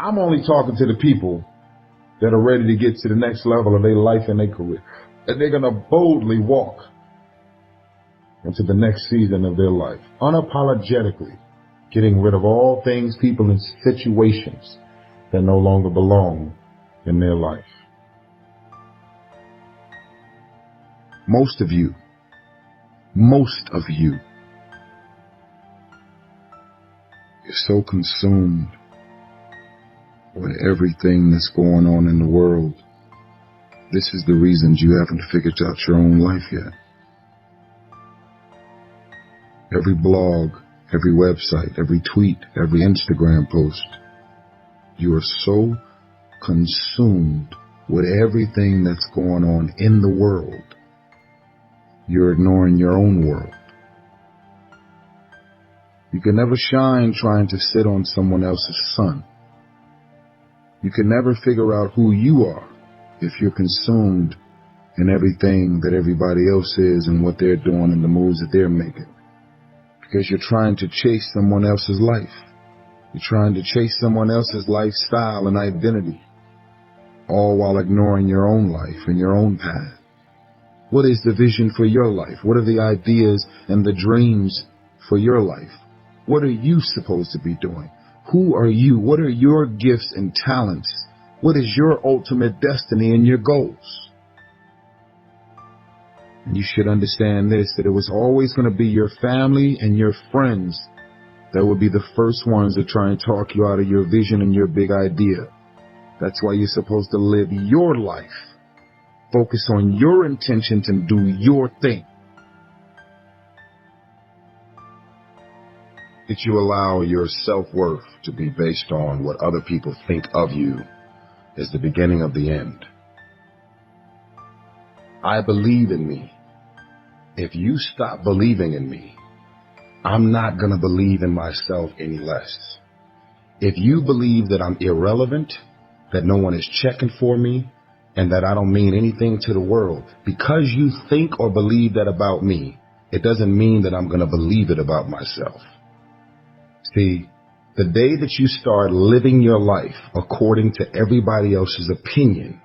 I'm only talking to the people that are ready to get to the next level of their life and their career. And they're going to boldly walk into the next season of their life, unapologetically, getting rid of all things, people, and situations that no longer belong in their life. Most of you, you're so consumed with everything that's going on in the world. This is the reasons you haven't figured out your own life yet. Every blog, every website, every tweet, every Instagram post, you are so consumed with everything that's going on in the world, you're ignoring your own world. You can never shine trying to sit on someone else's sun. You can never figure out who you are if you're consumed in everything that everybody else is and what they're doing and the moves that they're making. Because you're trying to chase someone else's life. You're trying to chase someone else's lifestyle and identity, all while ignoring your own life and your own path. What is the vision for your life? What are the ideas and the dreams for your life? What are you supposed to be doing? Who are you? What are your gifts and talents? What is your ultimate destiny and your goals? And you should understand this, that it was always going to be your family and your friends that would be the first ones to try and talk you out of your vision and your big idea. That's why you're supposed to live your life. Focus on your intentions and do your thing. If you allow your self-worth to be based on what other people think of you, is the beginning of the end. I believe in me. If you stop believing in me, I'm not going to believe in myself any less. If you believe that I'm irrelevant, that no one is checking for me, and that I don't mean anything to the world, because you think or believe that about me, it doesn't mean that I'm going to believe it about myself. See, the day that you start living your life according to everybody else's opinion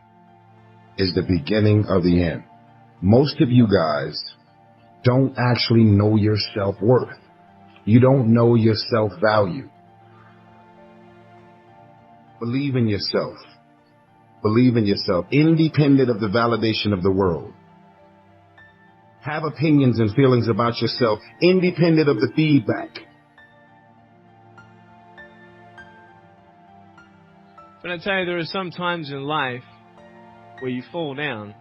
is the beginning of the end. Most of you guys don't actually know your self-worth. You don't know your self-value. Believe in yourself. Believe in yourself, independent of the validation of the world. Have opinions and feelings about yourself, independent of the feedback. But I tell you, there are some times in life where you fall down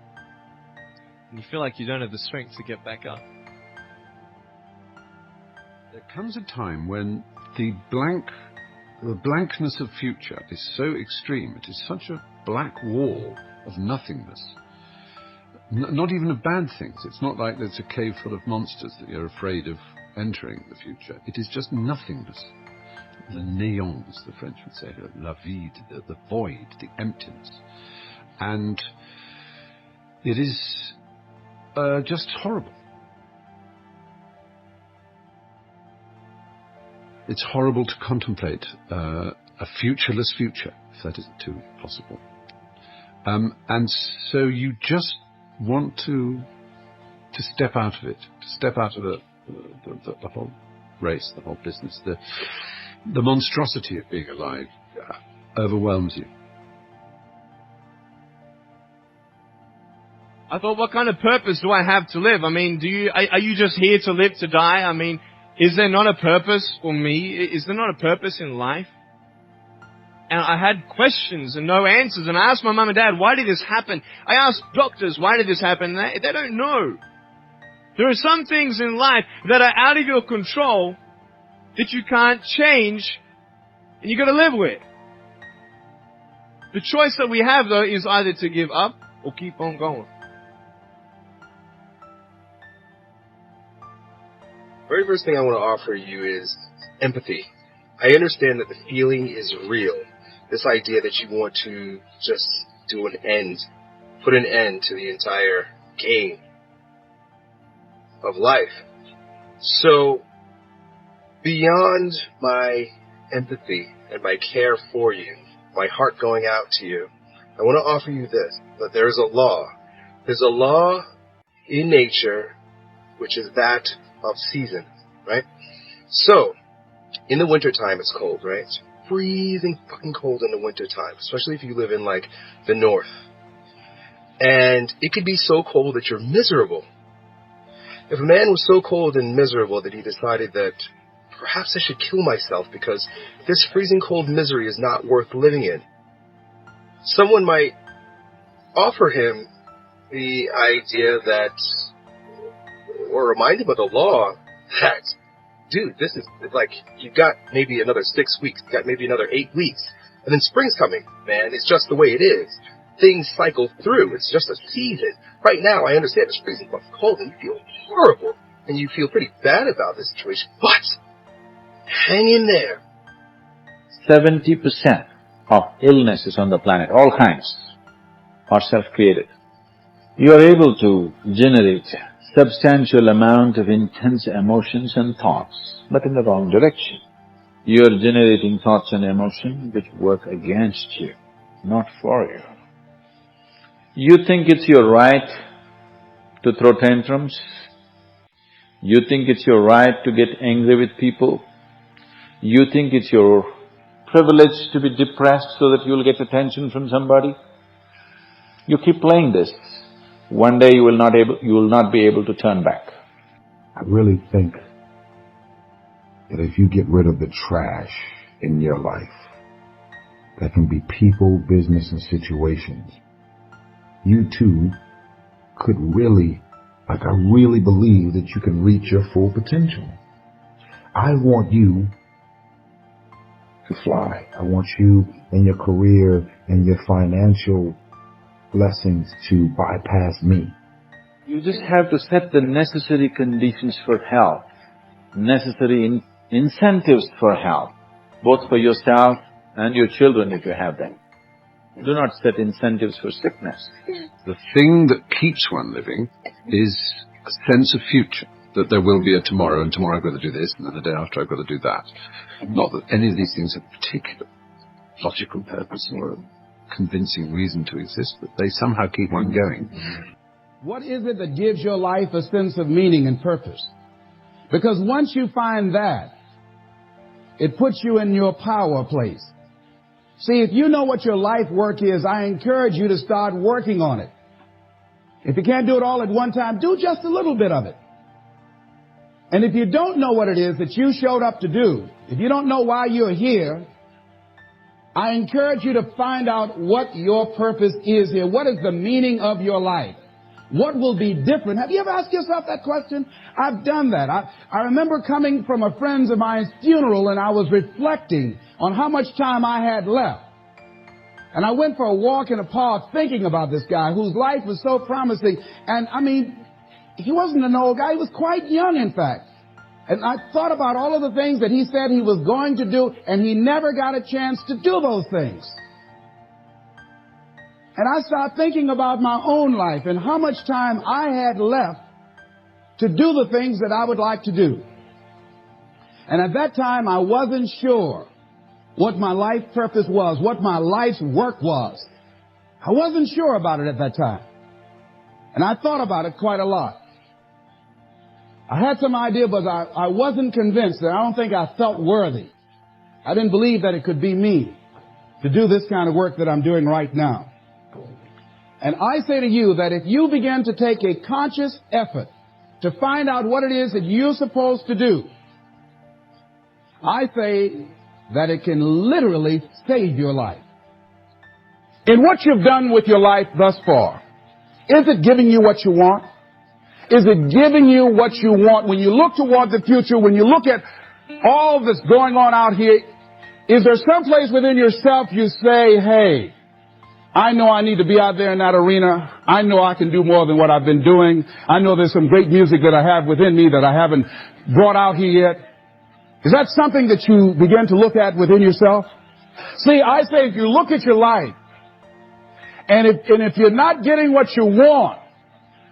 and you feel like you don't have the strength to get back up. There comes a time when the blankness of future is so extreme, it is such a black wall of nothingness. Not even of bad things. It's not like there's a cave full of monsters that you're afraid of entering the future. It is just nothingness. The néant, as the French would say, la vide, the void, the emptiness. And it is just horrible. It's horrible to contemplate a futureless future, if that isn't too possible. And so you just want to step out of it, to step out of the whole race, the whole business. The monstrosity of being alive overwhelms you. I thought, what kind of purpose do I have to live? I mean, are you just here to live to die? I mean, is there not a purpose for me? Is there not a purpose in life? And I had questions and no answers. And I asked my mum and dad, why did this happen? I asked doctors, why did this happen? They don't know. There are some things in life that are out of your control that you can't change and you got to live with. The choice that we have, though, is either to give up or keep on going. Very first thing I want to offer you is empathy. I understand that the feeling is real. This idea that you want to just do an end, put an end to the entire game of life. So, beyond my empathy and my care for you, my heart going out to you, I want to offer you this, that there's a law. There's a law in nature, which is that of seasons, right? So, in the wintertime, it's cold, right? It's freezing fucking cold in the wintertime, especially if you live in, like, the north. And it could be so cold that you're miserable. If a man was so cold and miserable that he decided that perhaps I should kill myself because this freezing cold misery is not worth living in, someone might offer him the idea that, or remind him of the law that, dude, this is like, you've got maybe another 6 weeks, you've got maybe another 8 weeks, and then spring's coming, man. It's just the way it is. Things cycle through. It's just a season. Right now, I understand it's freezing cold and you feel horrible and you feel pretty bad about this situation, but hang in there. 70% of illnesses on the planet, all kinds, are self-created. You are able to generate substantial amount of intense emotions and thoughts, but in the wrong direction. You are generating thoughts and emotions which work against you, not for you. You think it's your right to throw tantrums? You think it's your right to get angry with people? You think it's your privilege to be depressed so that you'll get attention from somebody? You keep playing this. One day you will not be able to turn back. I really think that if you get rid of the trash in your life, that can be people, business, and situations, you too could really, I really believe that you can reach your full potential. I want you to fly. I want you and your career and your financial blessings to bypass me. You just have to set the necessary conditions for health, necessary incentives for health, both for yourself and your children if you have them. Do not set incentives for sickness. The thing that keeps one living is a sense of future, that there will be a tomorrow, and tomorrow I've got to do this, and then the day after I've got to do that. Not that any of these things have particular logical purpose or a convincing reason to exist, but they somehow keep one going. What is it that gives your life a sense of meaning and purpose? Because once you find that, it puts you in your power place. See, if you know what your life work is, I encourage you to start working on it. If you can't do it all at one time, do just a little bit of it. And if you don't know what it is that you showed up to do, if you don't know why you're here, I encourage you to find out what your purpose is here. What is the meaning of your life? What will be different? Have you ever asked yourself that question? I've done that. I remember coming from a friend of mine's funeral and I was reflecting on how much time I had left. And I went for a walk in a park thinking about this guy whose life was so promising. And I mean, he wasn't an old guy. He was quite young, in fact. And I thought about all of the things that he said he was going to do, and he never got a chance to do those things. And I started thinking about my own life and how much time I had left to do the things that I would like to do. And at that time, I wasn't sure what my life purpose was, what my life's work was. I wasn't sure about it at that time. And I thought about it quite a lot. I had some idea, but I wasn't convinced, and I don't think I felt worthy. I didn't believe that it could be me to do this kind of work that I'm doing right now. And I say to you that if you begin to take a conscious effort to find out what it is that you're supposed to do, I say that it can literally save your life. In what you've done with your life thus far, is it giving you what you want? Is it giving you what you want? When you look toward the future, when you look at all that's going on out here, is there some place within yourself you say, hey, I know I need to be out there in that arena. I know I can do more than what I've been doing. I know there's some great music that I have within me that I haven't brought out here yet. Is that something that you begin to look at within yourself? See, I say if you look at your life, and if you're not getting what you want,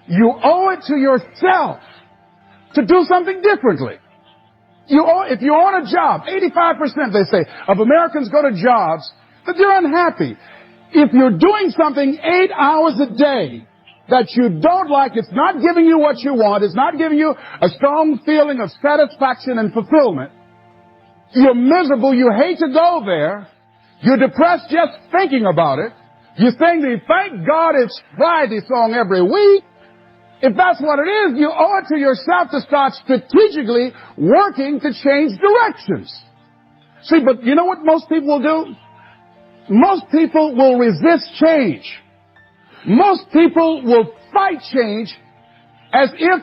you owe it to yourself to do something differently. If you're on a job, 85%, they say, of Americans go to jobs that you're unhappy. If you're doing something 8 hours a day that you don't like, it's not giving you what you want, it's not giving you a strong feeling of satisfaction and fulfillment, you're miserable, you hate to go there, you're depressed just thinking about it, you sing the Thank God It's Friday song every week. If that's what it is, you owe it to yourself to start strategically working to change directions. See, but you know what most people will do? Most people will resist change. Most people will fight change as if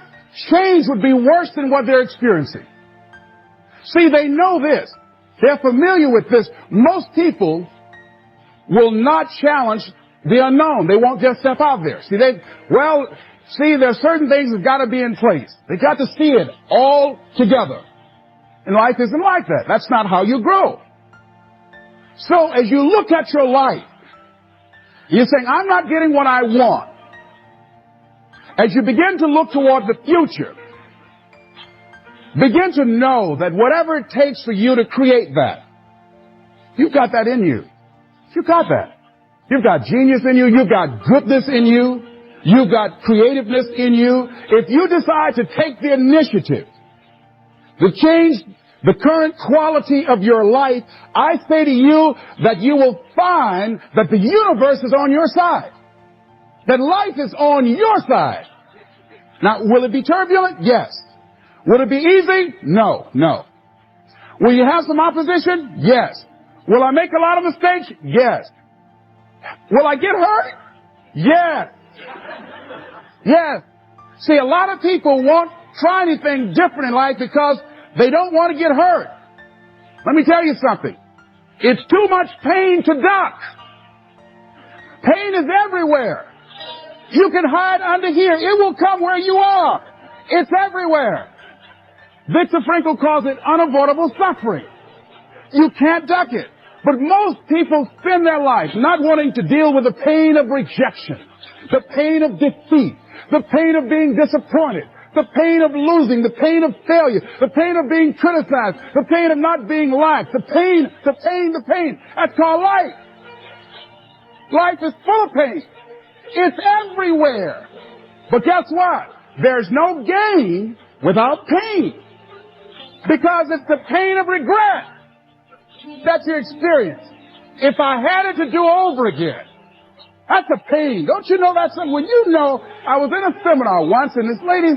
change would be worse than what they're experiencing. See, they know this. They're familiar with this. Most people will not challenge the unknown. They won't just step out there. See, there are certain things that got to be in place. They got to see it all together. And life isn't like that. That's not how you grow. So as you look at your life, you're saying, I'm not getting what I want. As you begin to look toward the future, begin to know that whatever it takes for you to create that, you've got that in you. You've got that. You've got genius in you. You've got goodness in you. You've got creativeness in you. If you decide to take the initiative to change the current quality of your life, I say to you that you will find that the universe is on your side. That life is on your side. Now, will it be turbulent? Yes. Will it be easy? No. Will you have some opposition? Yes. Will I make a lot of mistakes? Yes. Will I get hurt? Yes. Yes. See, a lot of people won't try anything different in life because they don't want to get hurt. Let me tell you something. It's too much pain to duck. Pain is everywhere. You can hide under here. It will come where you are. It's everywhere. Viktor Frankl calls it unavoidable suffering. You can't duck it. But most people spend their life not wanting to deal with the pain of rejection, the pain of defeat, the pain of being disappointed, the pain of losing, the pain of failure, the pain of being criticized, the pain of not being liked, the pain. That's called life. Life is full of pain. It's everywhere. But guess what? There's no gain without pain. Because it's the pain of regret that you experience. If I had it to do over again, that's a pain. Don't you know that's something? When you know, I was in a seminar once and this lady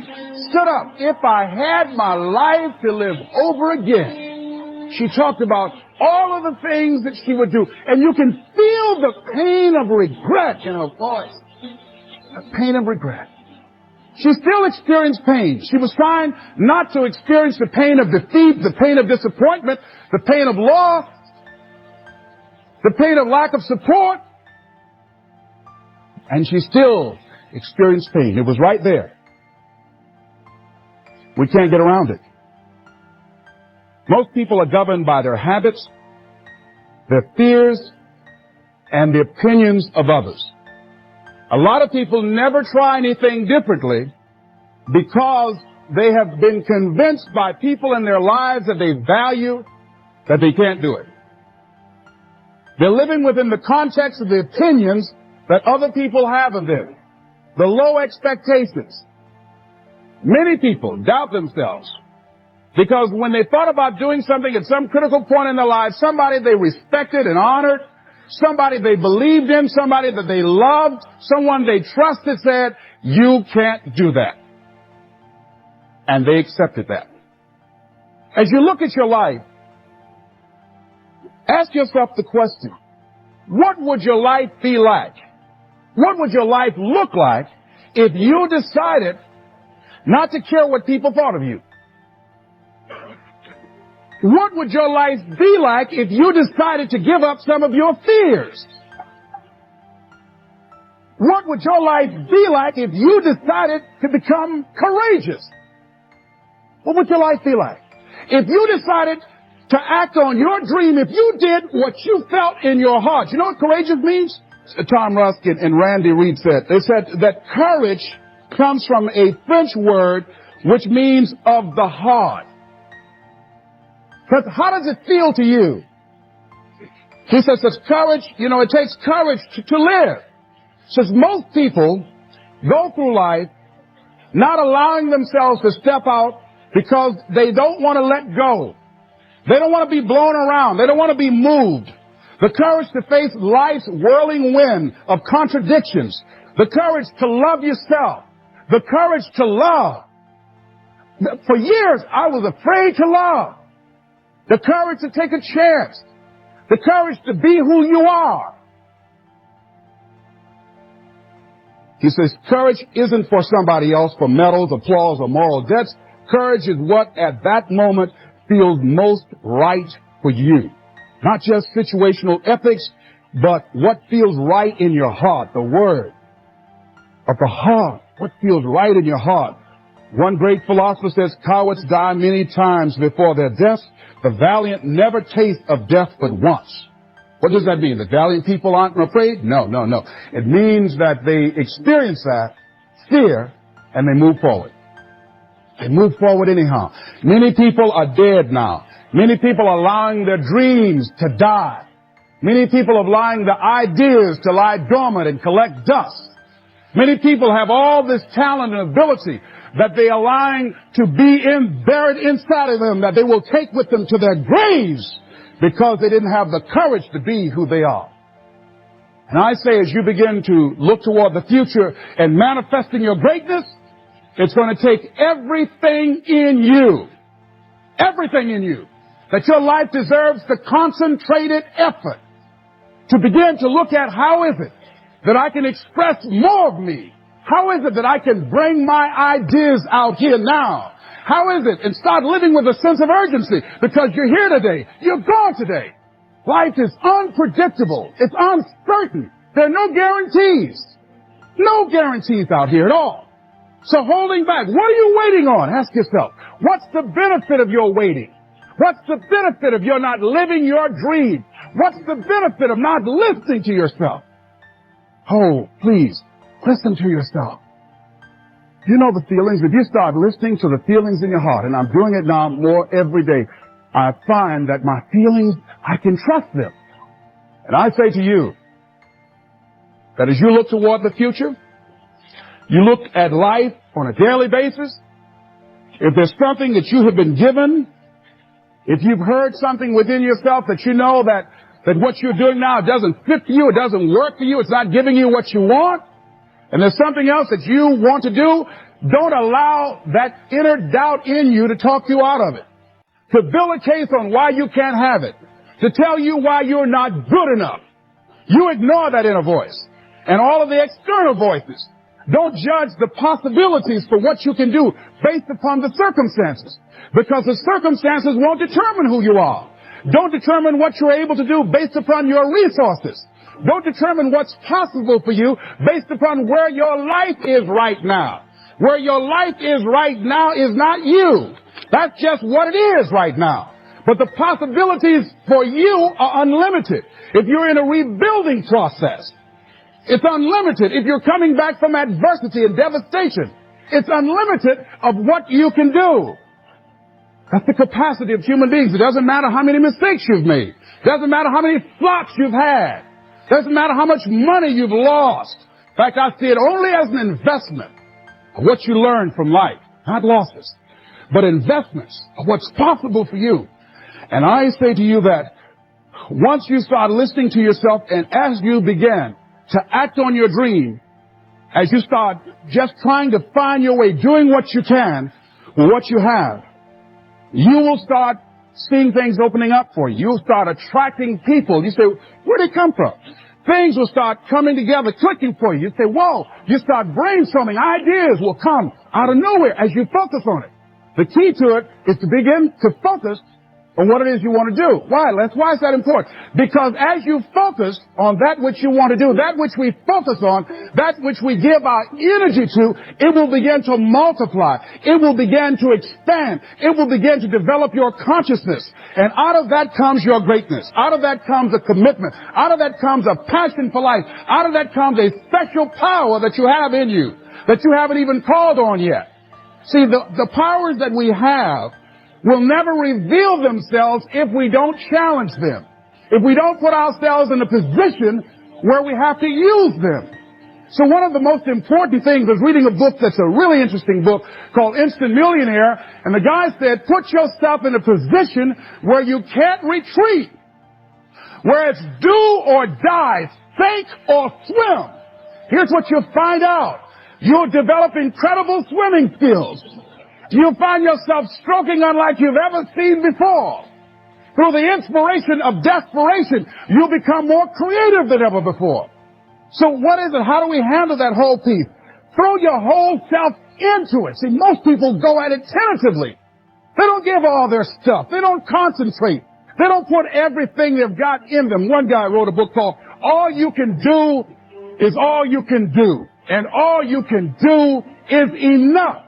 stood up. If I had my life to live over again, she talked about all of the things that she would do. And you can feel the pain of regret in her voice. The pain of regret. She still experienced pain. She was trying not to experience the pain of defeat, the pain of disappointment, the pain of loss, the pain of lack of support. And she still experienced pain. It was right there. We can't get around it. Most people are governed by their habits, their fears, and the opinions of others. A lot of people never try anything differently because they have been convinced by people in their lives that they value that they can't do it. They're living within the context of the opinions that other people have of them, the low expectations. Many people doubt themselves because when they thought about doing something at some critical point in their lives, somebody they respected and honored, somebody they believed in, somebody that they loved, someone they trusted said, you can't do that. And they accepted that. As you look at your life, ask yourself the question, what would your life be like? What would your life look like if you decided not to care what people thought of you? What would your life be like if you decided to give up some of your fears? What would your life be like if you decided to become courageous? What would your life be like? If you decided to act on your dream, if you did what you felt in your heart. You know what courageous means? Tom Ruskin and Randy Reed said. They said that courage comes from a French word which means of the heart. But how does it feel to you He says it's courage, it takes courage to live. Says most people go through life not allowing themselves to step out because they don't want to let go. They don't want to be blown around. They don't want to be moved. The courage to face life's whirling wind of contradictions. The courage to love yourself. The courage to love. For years, I was afraid to love. The courage to take a chance. The courage to be who you are. He says courage isn't for somebody else, for medals, applause, or moral debts. Courage is what at that moment feels most right for you. Not just situational ethics, but what feels right in your heart, the word of the heart, what feels right in your heart. One great philosopher says, cowards die many times before their death. The valiant never taste of death but once. What does that mean? The valiant people aren't afraid? No. It means that they experience that fear and they move forward. They move forward anyhow. Many people are dead now. Many people are allowing their dreams to die. Many people are allowing the ideas to lie dormant and collect dust. Many people have all this talent and ability that they are allowing to be buried inside of them, that they will take with them to their graves because they didn't have the courage to be who they are. And I say, as you begin to look toward the future and manifesting your greatness, it's going to take everything in you, that your life deserves the concentrated effort to begin to look at how is it that I can express more of me? How is it that I can bring my ideas out here now? How is it? And start living with a sense of urgency, because you're here today. You're gone today. Life is unpredictable. It's uncertain. There are no guarantees. No guarantees out here at all. So holding back, what are you waiting on? Ask yourself, what's the benefit of your waiting? What's the benefit of your not living your dream? What's the benefit of not listening to yourself? Oh, please, listen to yourself. You know the feelings. If you start listening to the feelings in your heart, and I'm doing it now more every day, I find that my feelings, I can trust them. And I say to you that as you look toward the future, you look at life on a daily basis, if there's something that you have been given, if you've heard something within yourself that you know that what you're doing now doesn't fit for you, it doesn't work for you, it's not giving you what you want, and there's something else that you want to do, don't allow that inner doubt in you to talk you out of it, to build a case on why you can't have it, to tell you why you're not good enough. You ignore that inner voice and all of the external voices. Don't judge the possibilities for what you can do based upon the circumstances, because the circumstances won't determine who you are. Don't determine what you're able to do based upon your resources. Don't determine what's possible for you based upon where your life is right now. Where your life is right now is not you. That's just what it is right now. But the possibilities for you are unlimited. If you're in a rebuilding process, it's unlimited. If you're coming back from adversity and devastation, it's unlimited of what you can do. That's the capacity of human beings. It doesn't matter how many mistakes you've made. It doesn't matter how many flops you've had. It doesn't matter how much money you've lost. In fact, I see it only as an investment of what you learn from life. Not losses, but investments of what's possible for you. And I say to you that once you start listening to yourself, and as you begin to act on your dream, as you start just trying to find your way, doing what you can with what you have, you will start seeing things opening up for you. You'll start attracting people. You say, where'd they come from? Things will start coming together, clicking for you. You say, whoa, you start brainstorming. Ideas will come out of nowhere as you focus on it. The key to it is to begin to focus on what it is you want to do. Why, Les? Why is that important? Because as you focus on that which you want to do, that which we focus on, that which we give our energy to, it will begin to multiply. It will begin to expand. It will begin to develop your consciousness. And out of that comes your greatness. Out of that comes a commitment. Out of that comes a passion for life. Out of that comes a special power that you have in you that you haven't even called on yet. See, the powers that we have will never reveal themselves if we don't challenge them, if we don't put ourselves in a position where we have to use them. So one of the most important things is reading a book that's a really interesting book called Instant Millionaire, and the guy said, put yourself in a position where you can't retreat, where it's do or die, sink or swim. Here's what you'll find out. You'll develop incredible swimming skills. You'll find yourself stroking unlike you've ever seen before. Through the inspiration of desperation, you'll become more creative than ever before. So what is it? How do we handle that whole piece? Throw your whole self into it. See, most people go at it tentatively. They don't give all their stuff. They don't concentrate. They don't put everything they've got in them. One guy wrote a book called All You Can Do is All You Can Do. And all you can do is enough.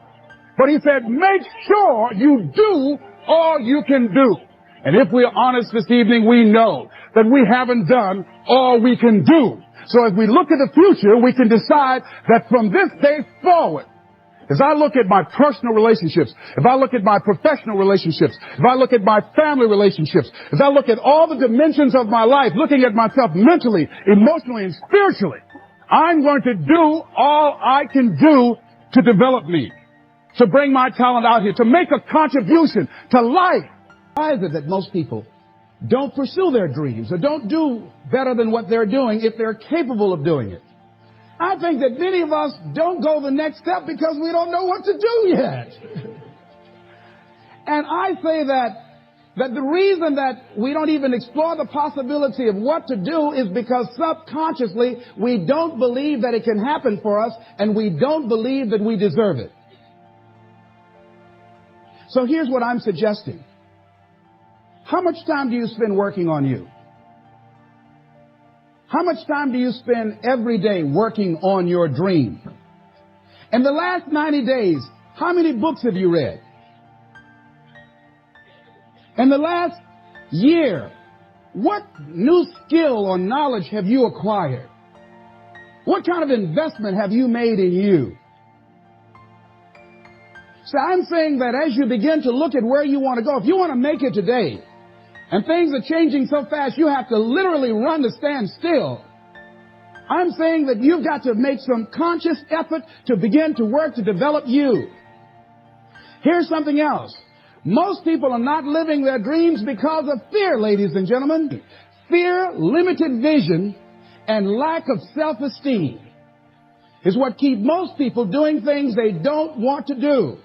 But he said, make sure you do all you can do. And if we're honest this evening, we know that we haven't done all we can do. So as we look at the future, we can decide that from this day forward, as I look at my personal relationships, if I look at my professional relationships, if I look at my family relationships, if I look at all the dimensions of my life, looking at myself mentally, emotionally, and spiritually, I'm going to do all I can do to develop me, to bring my talent out here, to make a contribution to life. Why is it that most people don't pursue their dreams or don't do better than what they're doing if they're capable of doing it? I think that many of us don't go the next step because we don't know what to do yet. And I say that the reason that we don't even explore the possibility of what to do is because subconsciously we don't believe that it can happen for us, and we don't believe that we deserve it. So here's what I'm suggesting. How much time do you spend working on you? How much time do you spend every day working on your dream? In the last 90 days, how many books have you read? In the last year, what new skill or knowledge have you acquired? What kind of investment have you made in you? So I'm saying that as you begin to look at where you want to go, if you want to make it today, and things are changing so fast you have to literally run to stand still, I'm saying that you've got to make some conscious effort to begin to work to develop you. Here's something else. Most people are not living their dreams because of fear, ladies and gentlemen. Fear, limited vision, and lack of self-esteem is what keep most people doing things they don't want to do.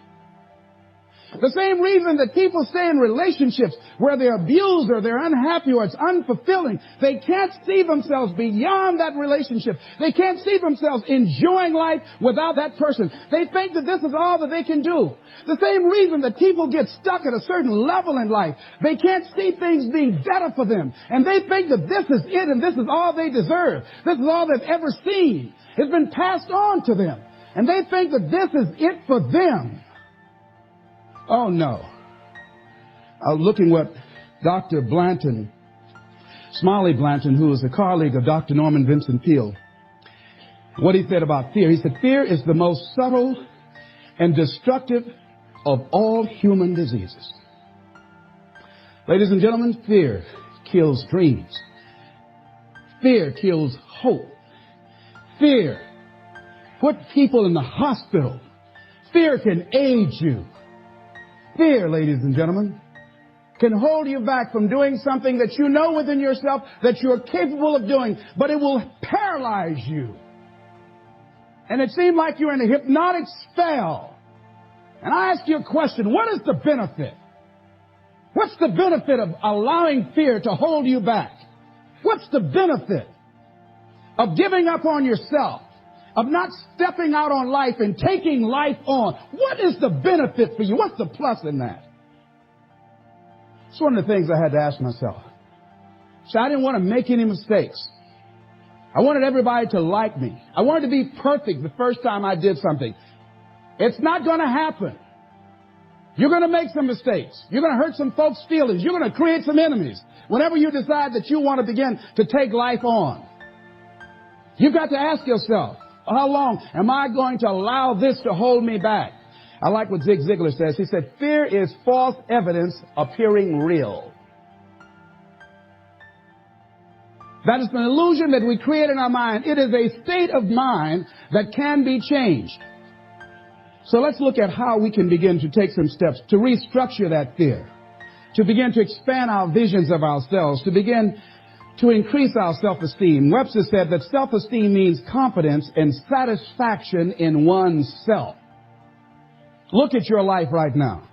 The same reason that people stay in relationships where they're abused or they're unhappy or it's unfulfilling. They can't see themselves beyond that relationship. They can't see themselves enjoying life without that person. They think that this is all that they can do. The same reason that people get stuck at a certain level in life. They can't see things being better for them. And they think that this is it and this is all they deserve. This is all they've ever seen. It's been passed on to them. And they think that this is it for them. Oh, no. I was looking what Dr. Blanton, Smiley Blanton, who is a colleague of Dr. Norman Vincent Peale, what he said about fear. He said, fear is the most subtle and destructive of all human diseases. Ladies and gentlemen, fear kills dreams. Fear kills hope. Fear put people in the hospital. Fear can age you. Fear, ladies and gentlemen, can hold you back from doing something that you know within yourself that you're capable of doing, but it will paralyze you. And it seems like you're in a hypnotic spell. And I ask you a question, what is the benefit? What's the benefit of allowing fear to hold you back? What's the benefit of giving up on yourself? Of not stepping out on life and taking life on? What is the benefit for you? What's the plus in that? It's one of the things I had to ask myself. So I didn't want to make any mistakes. I wanted everybody to like me. I wanted to be perfect the first time I did something. It's not going to happen. You're going to make some mistakes. You're going to hurt some folks' feelings. You're going to create some enemies whenever you decide that you want to begin to take life on. You've got to ask yourself, how long am I going to allow this to hold me back? I like what Zig Ziglar says. He said, fear is false evidence appearing real. That is an illusion that we create in our mind. It is a state of mind that can be changed. So let's look at how we can begin to take some steps to restructure that fear, to begin to expand our visions of ourselves, to begin to increase our self-esteem. Webster said that self-esteem means confidence and satisfaction in oneself. Look at your life right now.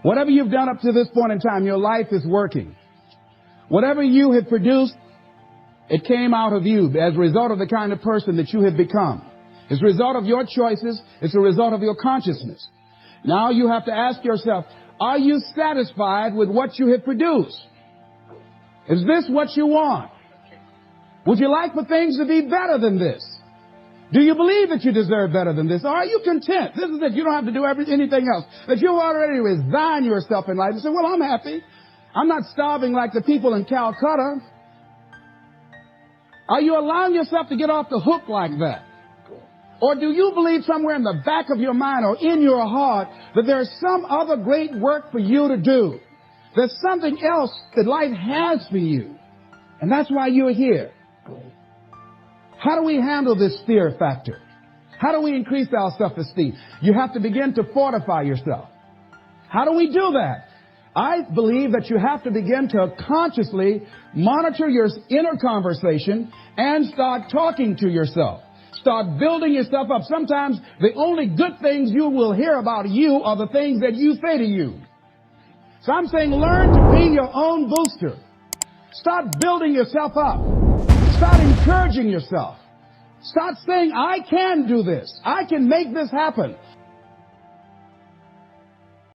Whatever you've done up to this point in time, your life is working. Whatever you have produced, it came out of you as a result of the kind of person that you have become. It's a result of your choices. It's a result of your consciousness. Now you have to ask yourself, are you satisfied with what you have produced? Is this what you want? Would you like for things to be better than this? Do you believe that you deserve better than this? Or are you content? This is it. You don't have to do anything else. That you've already resigned yourself in life and say, well, I'm happy. I'm not starving like the people in Calcutta. Are you allowing yourself to get off the hook like that? Or do you believe somewhere in the back of your mind or in your heart that there's some other great work for you to do? There's something else that life has for you. And that's why you're here. How do we handle this fear factor? How do we increase our self-esteem? You have to begin to fortify yourself. How do we do that? I believe that you have to begin to consciously monitor your inner conversation and start talking to yourself. Start building yourself up. Sometimes the only good things you will hear about you are the things that you say to you. So I'm saying learn to be your own booster. Start building yourself up. Start encouraging yourself. Start saying, I can do this. I can make this happen.